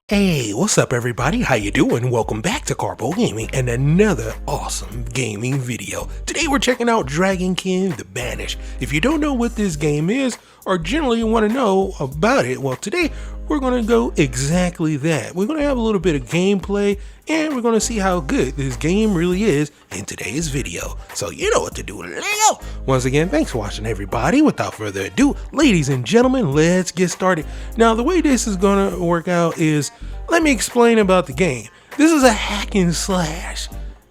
Hey, what's up everybody? How you doing? Welcome back to Karpo Gaming and another awesome gaming video. Today we're checking out Dragonkin the Banished. If you don't know what this game is, or generally want to know about it, well today we're going to go exactly that. We're going to have a little bit of gameplay and we're going to see how good this game really is in today's video. So you know what to do. Let's go! Once again, thanks for watching everybody. Without further ado, ladies and gentlemen, let's get started. Now the way this is going to work out is, let me explain about the game. This is a hack and slash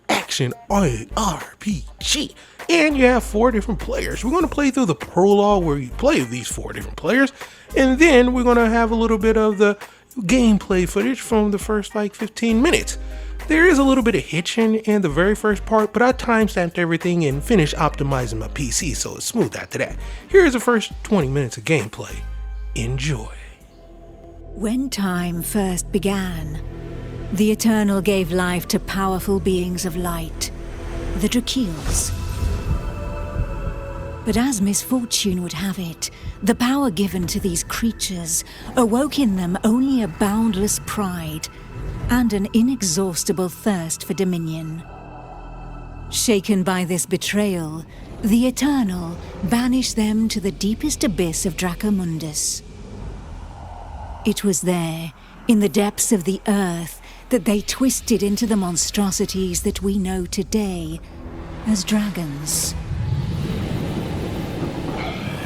action RPG. And you have 4 different players. We're going to play through the prologue where you play these 4 different players. And then we're going to have a little bit of the gameplay footage from the first 15 minutes. There is a little bit of hitching in the very first part, but I timestamped everything and finished optimizing my PC so it's smooth after that. Here's the first 20 minutes of gameplay. Enjoy. When time first began, the Eternal gave life to powerful beings of light, the Dragonkin. But as misfortune would have it, the power given to these creatures awoke in them only a boundless pride and an inexhaustible thirst for dominion. Shaken by this betrayal, the Eternal banished them to the deepest abyss of Dracomundus. It was there, in the depths of the earth, that they twisted into the monstrosities that we know today as dragons.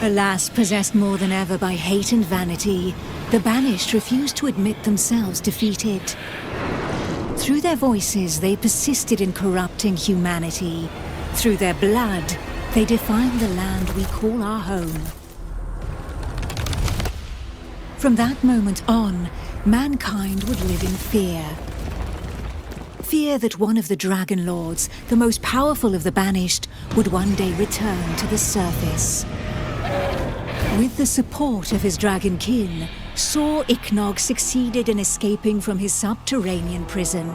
Alas, possessed more than ever by hate and vanity, the Banished refused to admit themselves defeated. Through their voices, they persisted in corrupting humanity. Through their blood, they defined the land we call our home. From that moment on, mankind would live in fear. Fear that one of the Dragon Lords, the most powerful of the Banished, would one day return to the surface. With the support of his Dragonkin, Sor Iknog succeeded in escaping from his subterranean prison.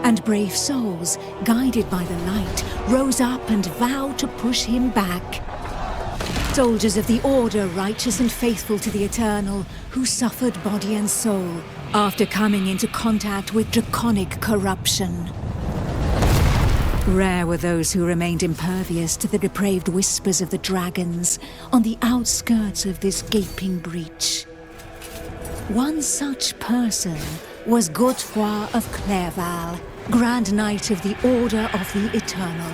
And brave souls, guided by the light, rose up and vowed to push him back. Soldiers of the Order, righteous and faithful to the Eternal, who suffered body and soul after coming into contact with draconic corruption. Rare were those who remained impervious to the depraved whispers of the dragons on the outskirts of this gaping breach. One such person was Godefroy of Clerval, Grand Knight of the Order of the Eternal.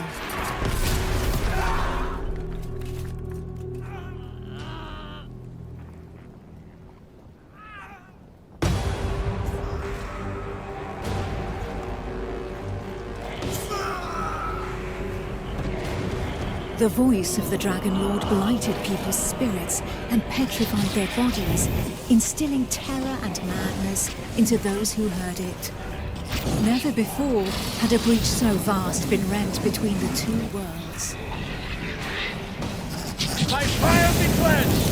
The voice of the Dragon Lord blighted people's spirits and petrified their bodies, instilling terror and madness into those who heard it. Never before had a breach so vast been rent between the two worlds. My fire be quenched!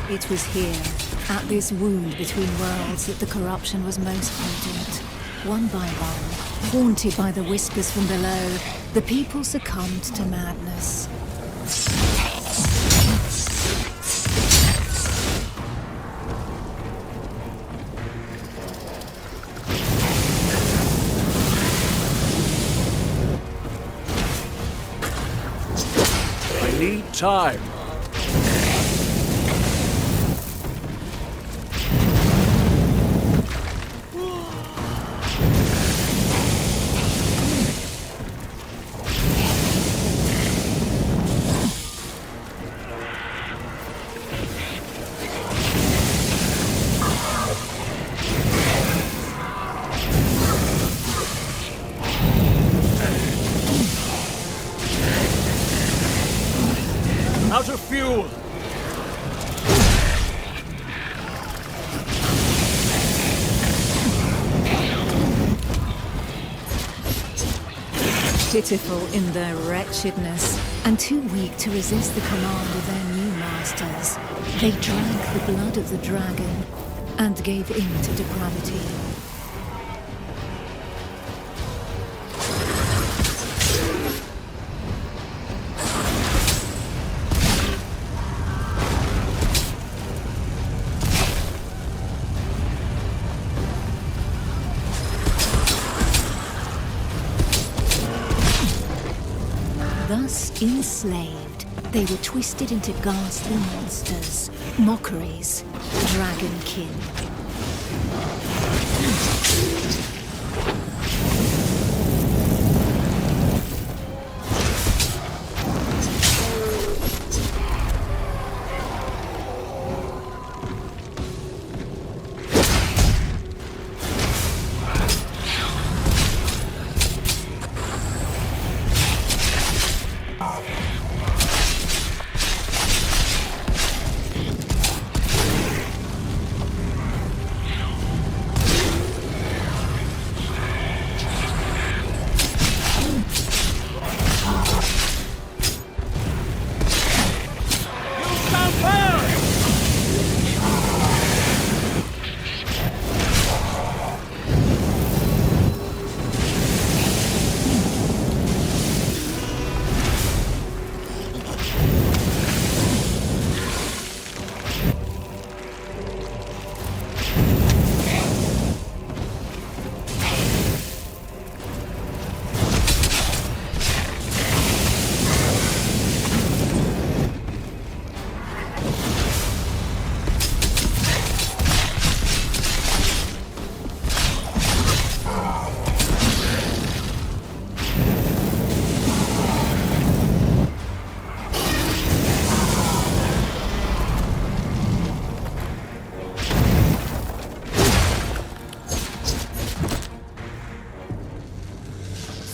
It was here, at this wound between worlds, that the corruption was most potent. One by one, haunted by the whispers from below, the people succumbed to madness. I need time. Out of fuel! Pitiful in their wretchedness, and too weak to resist the command of their new masters, they drank the blood of the dragon and gave in to depravity. Enslaved, they were twisted into ghastly monsters, mockeries, Dragonkin.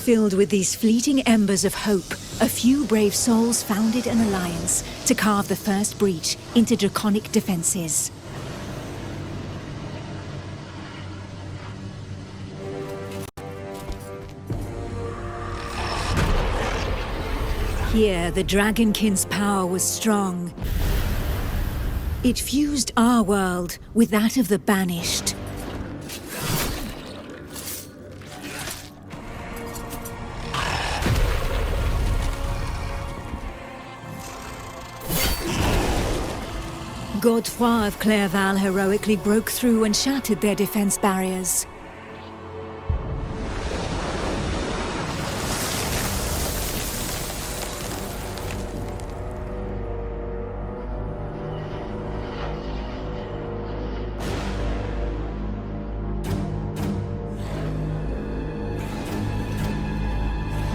Filled with these fleeting embers of hope, a few brave souls founded an alliance to carve the first breach into draconic defenses. Here, the Dragonkin's power was strong. It fused our world with that of the Banished. Godefroy of Clairval heroically broke through and shattered their defense barriers.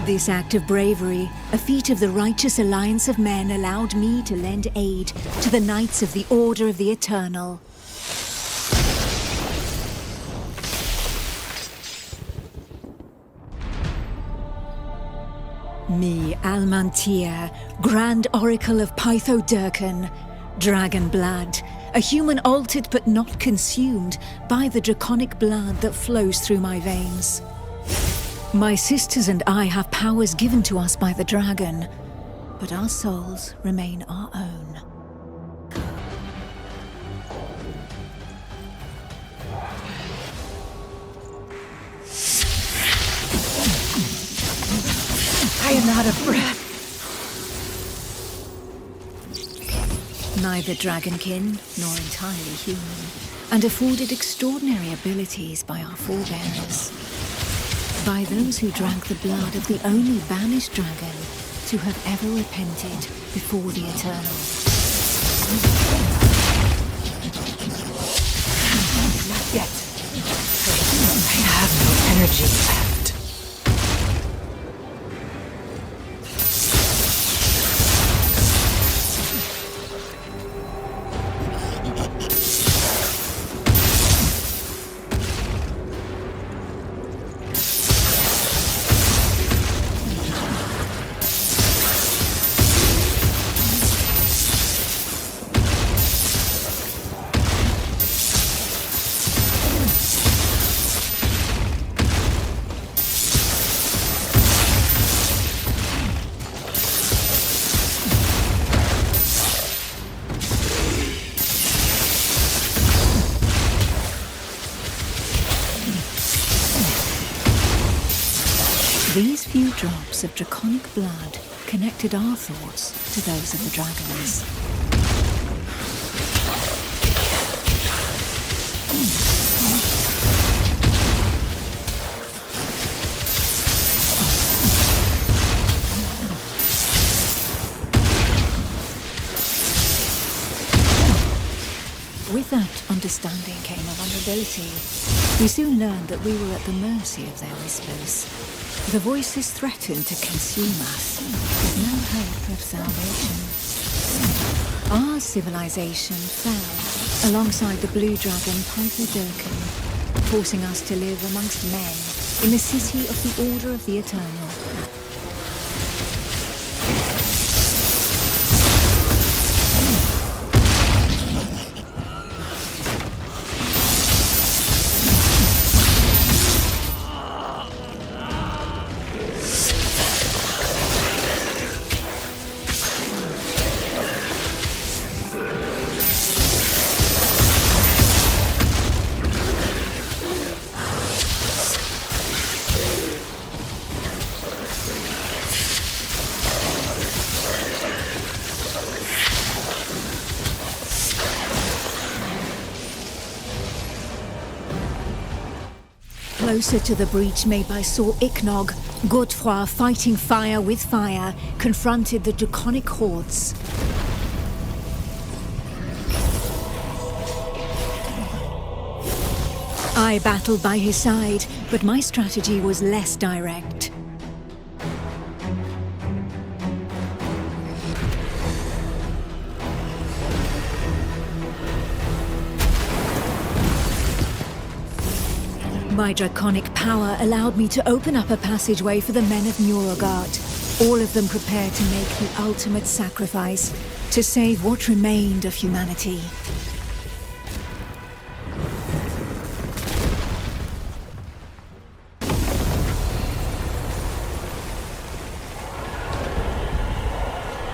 This act of bravery, a feat of the righteous alliance of men, allowed me to lend aid to the Knights of the Order of the Eternal. Me, Almantea, Grand Oracle of Pythodurcan, Dragon Blood, a human altered but not consumed by the draconic blood that flows through my veins. My sisters and I have powers given to us by the dragon, but our souls remain our own. I am out of breath. Neither Dragonkin nor entirely human, and afforded extraordinary abilities by our forebears. By those who drank the blood of the only banished dragon to have ever repented before the Eternal. Not yet. I have no energy left. These few drops of draconic blood connected our thoughts to those of the dragons. With that understanding came a vulnerability. We soon learned that we were at the mercy of their whispers. The voices threatened to consume us, with no hope of salvation. Our civilization fell alongside the blue dragon Dragonkin, forcing us to live amongst men in the city of the Order of the Eternal. Closer to the breach made by Sir Ichnog, Godefroy, fighting fire with fire, confronted the draconic hordes. I battled by his side, but my strategy was less direct. My draconic power allowed me to open up a passageway for the men of Nurogard, all of them prepared to make the ultimate sacrifice to save what remained of humanity.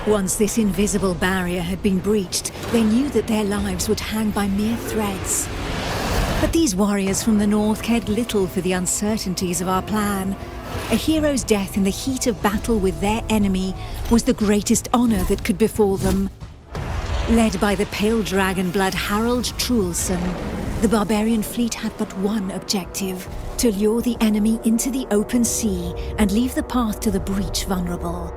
Once this invisible barrier had been breached, they knew that their lives would hang by mere threads. But these warriors from the north cared little for the uncertainties of our plan. A hero's death in the heat of battle with their enemy was the greatest honor that could befall them. Led by the pale dragon blood Harald Truelson, the barbarian fleet had but one objective: to lure the enemy into the open sea and leave the path to the breach vulnerable.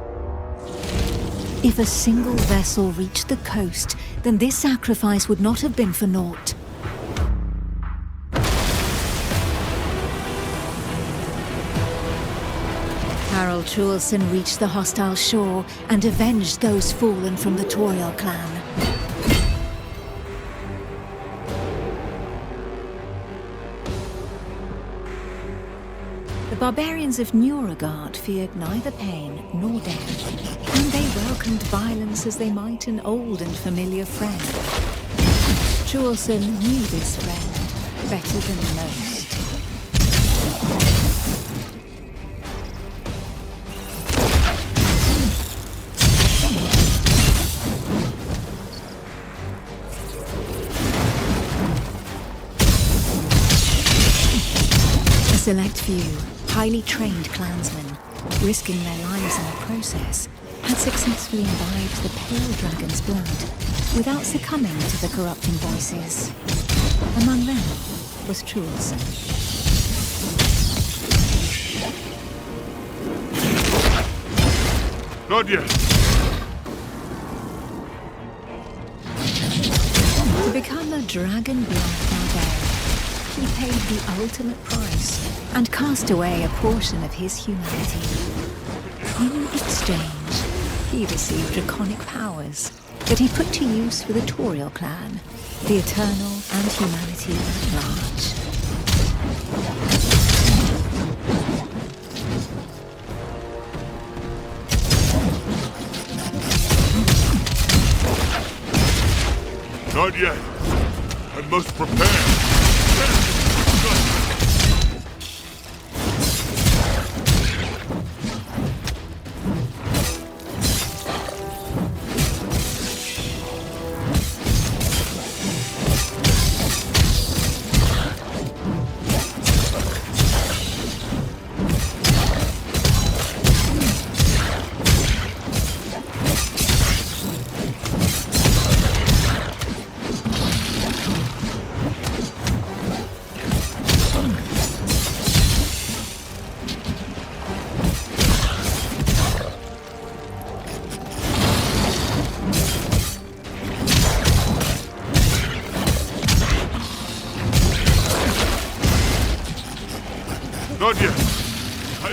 If a single vessel reached the coast, then this sacrifice would not have been for naught. Harald Truelson reached the hostile shore and avenged those fallen from the Toriel clan. The barbarians of Nurogard feared neither pain nor death, and they welcomed violence as they might an old and familiar friend. Truelson knew this friend better than most. A select few, highly trained clansmen, risking their lives in the process, had successfully imbibed the pale dragon's blood without succumbing to the corrupting voices. Among them was Truelson. Not yet. To become a dragon blood barbarian, he paid the ultimate price and cast away a portion of his humanity. In exchange, he received draconic powers that he put to use for the Toriel clan, the Eternal, and humanity at large. Not yet. I must prepare.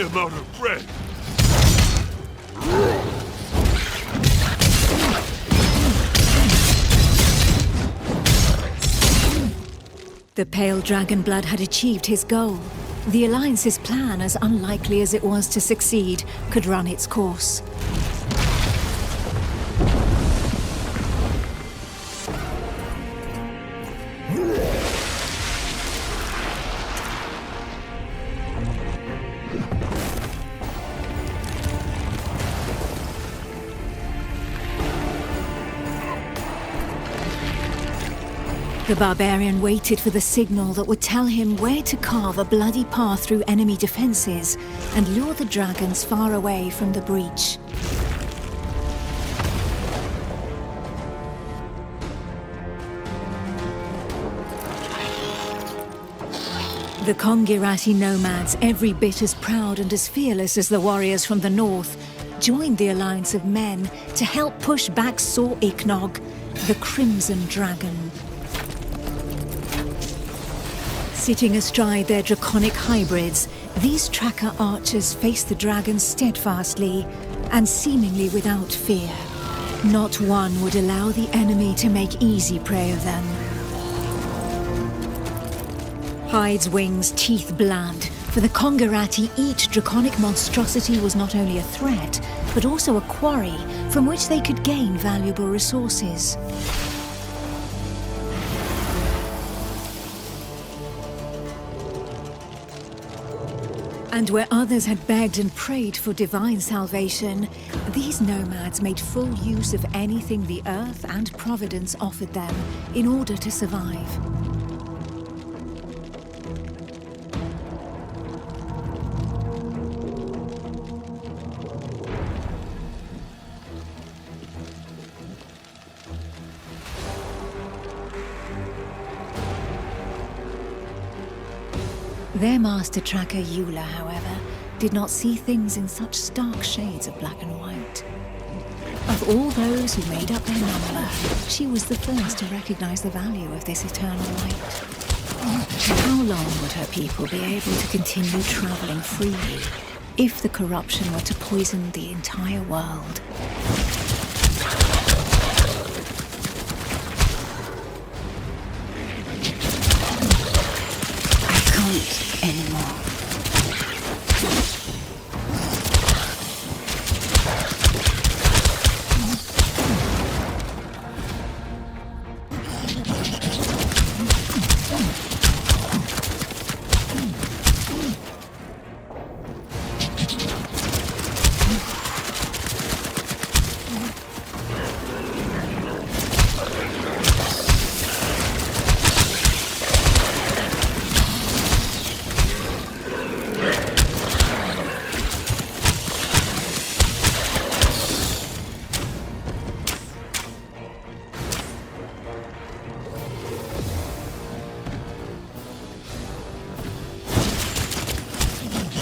am out of breath. The pale dragon blood had achieved his goal. The Alliance's plan, as unlikely as it was to succeed, could run its course. The barbarian waited for the signal that would tell him where to carve a bloody path through enemy defenses and lure the dragons far away from the breach. The Kongirati nomads, every bit as proud and as fearless as the warriors from the north, joined the alliance of men to help push back Sor Iknog, the Crimson Dragon. Sitting astride their draconic hybrids, these tracker archers faced the dragons steadfastly and seemingly without fear. Not one would allow the enemy to make easy prey of them. Hides, wings, teeth, blood. For the Kongirati, each draconic monstrosity was not only a threat, but also a quarry from which they could gain valuable resources. And where others had begged and prayed for divine salvation, these nomads made full use of anything the earth and providence offered them in order to survive. Their master tracker, Eula, however, did not see things in such stark shades of black and white. Of all those who made up their number, she was the first to recognize the value of this eternal light. How long would her people be able to continue traveling freely if the corruption were to poison the entire world? Anymore.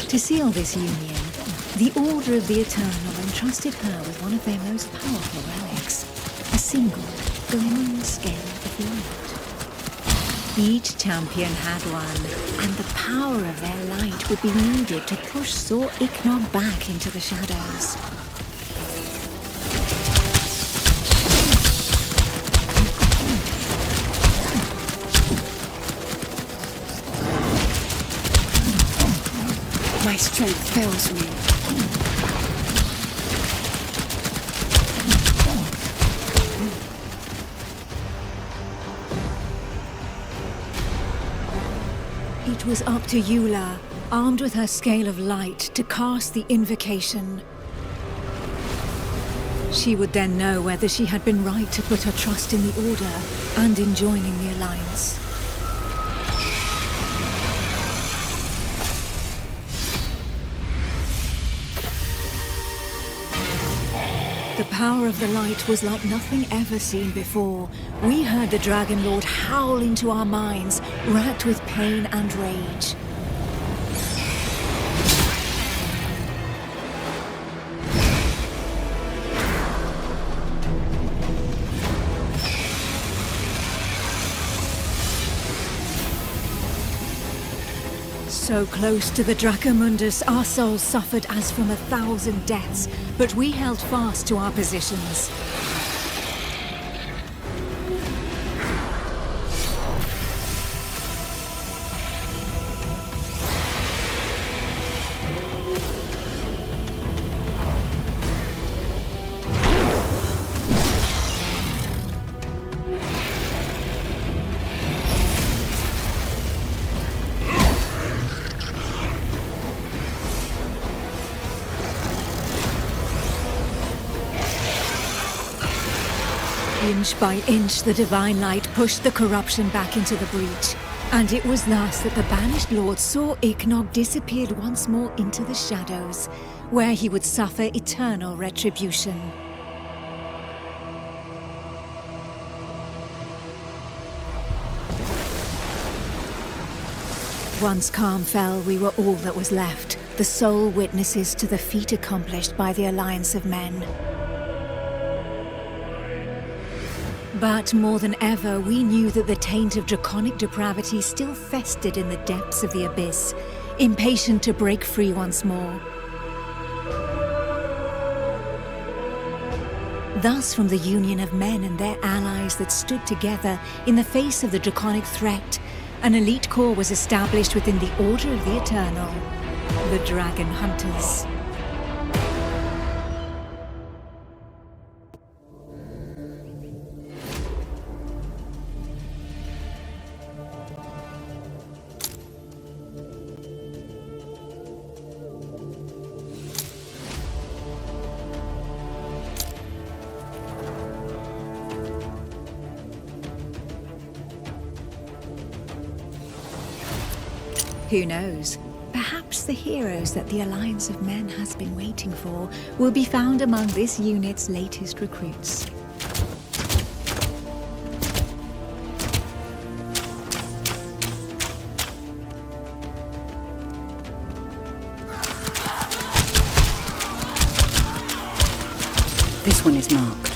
To seal this union, the Order of the Eternal entrusted her with one of their most powerful relics, a single, glimmering scale of light. Each champion had one, and the power of their light would be needed to push Sor Iknog back into the shadows. My strength fails me. It was up to Eula, armed with her scale of light, to cast the invocation. She would then know whether she had been right to put her trust in the Order and in joining the Alliance. The power of the light was like nothing ever seen before. We heard the Dragon Lord howl into our minds, racked with pain and rage. So close to the Dracomundus, our souls suffered as from 1,000 deaths, but we held fast to our positions. Inch by inch, the divine light pushed the corruption back into the breach. And it was thus that the Banished Lord saw Ichnog disappeared once more into the shadows, where he would suffer eternal retribution. Once calm fell, we were all that was left, the sole witnesses to the feat accomplished by the Alliance of Men. But more than ever, we knew that the taint of draconic depravity still festered in the depths of the abyss, impatient to break free once more. Thus, from the union of men and their allies that stood together in the face of the draconic threat, an elite corps was established within the Order of the Eternal, the Dragon Hunters. Who knows? Perhaps the heroes that the Alliance of Men has been waiting for will be found among this unit's latest recruits. This one is marked.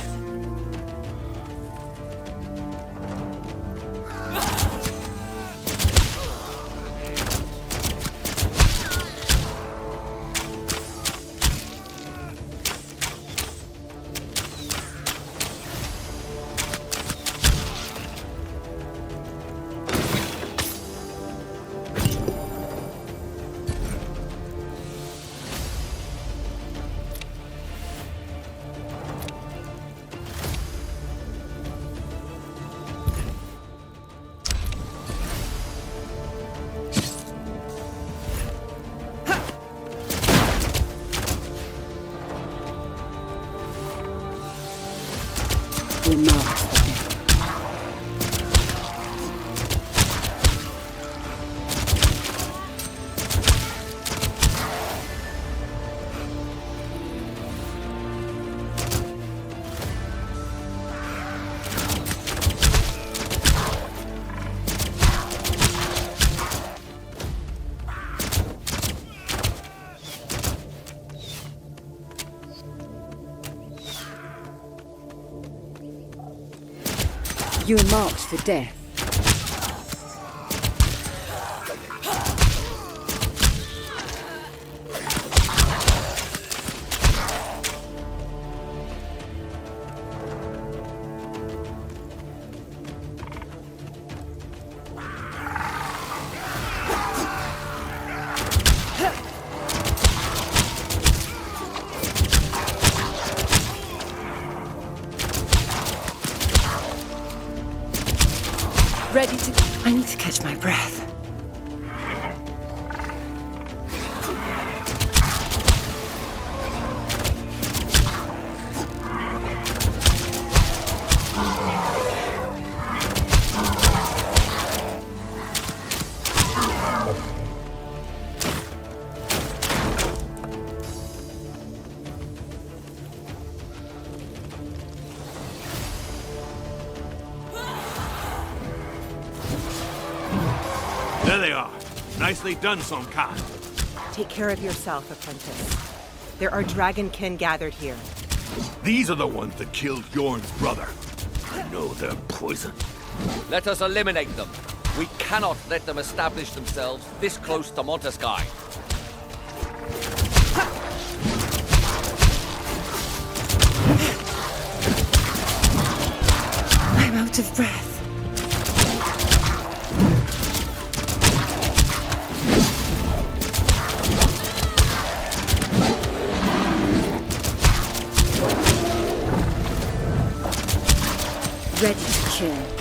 We're marked. You are marked for death. Ready to... I need to catch my breath. There they are. Nicely done, Somkan. Take care of yourself, apprentice. There are Dragonkin gathered here. These are the ones that killed Yorn's brother. I know they're poison. Let us eliminate them. We cannot let them establish themselves this close to Monteskai. I'm out of breath. Ready to kill.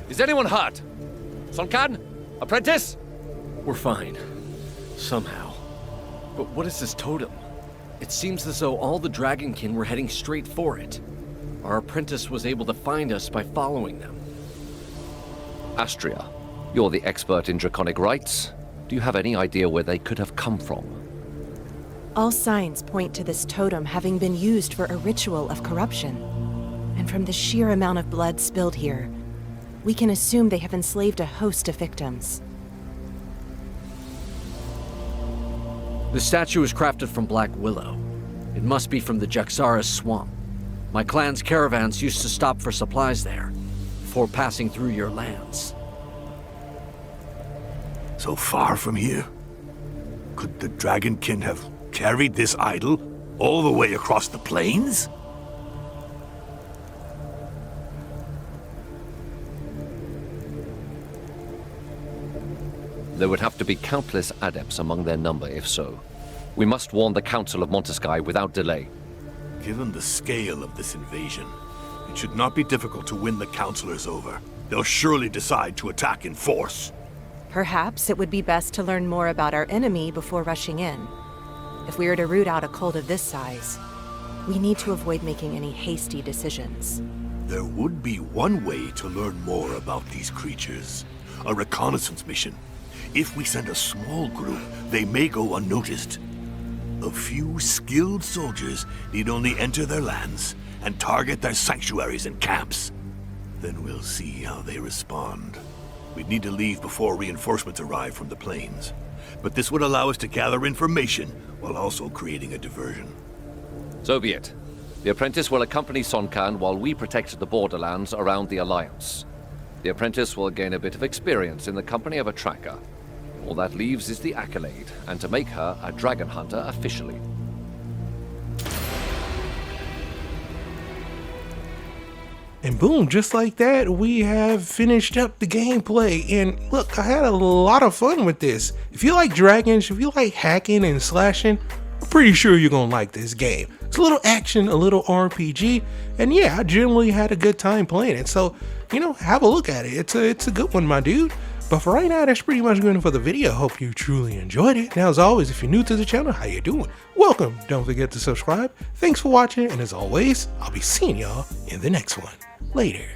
Is anyone hurt? Sonkan? Apprentice? We're fine. Somehow. But what is this totem? It seems as though all the Dragonkin were heading straight for it. Our apprentice was able to find us by following them. Astria, you're the expert in draconic rites. Do you have any idea where they could have come from? All signs point to this totem having been used for a ritual of corruption. And from the sheer amount of blood spilled here, we can assume they have enslaved a host of victims. The statue is crafted from black willow. It must be from the Jaxara's swamp. My clan's caravans used to stop for supplies there, before passing through your lands. So far from here? Could the Dragonkin have carried this idol all the way across the plains? There would have to be countless adepts among their number if so. We must warn the Council of Monteskai without delay. Given the scale of this invasion, it should not be difficult to win the Councilors over. They'll surely decide to attack in force. Perhaps it would be best to learn more about our enemy before rushing in. If we are to root out a cult of this size, we need to avoid making any hasty decisions. There would be one way to learn more about these creatures. A reconnaissance mission. If we send a small group, they may go unnoticed. A few skilled soldiers need only enter their lands and target their sanctuaries and camps. Then we'll see how they respond. We'd need to leave before reinforcements arrive from the plains. But this would allow us to gather information while also creating a diversion. So be it. The apprentice will accompany Sonkan while we protect the borderlands around the Alliance. The apprentice will gain a bit of experience in the company of a tracker. All that leaves is the accolade, and to make her a dragon hunter officially. And boom, just like that, we have finished up the gameplay. And look, I had a lot of fun with this. If you like dragons, if you like hacking and slashing, I'm pretty sure you're gonna like this game. It's a little action, a little RPG, and yeah, I generally had a good time playing it. So, you know, have a look at it. It's a good one, my dude. But for right now, that's pretty much good for the video. Hope you truly enjoyed it. Now, as always, if you're new to the channel, how you doing? Welcome. Don't forget to subscribe. Thanks for watching, and as always, I'll be seeing y'all in the next one. Later.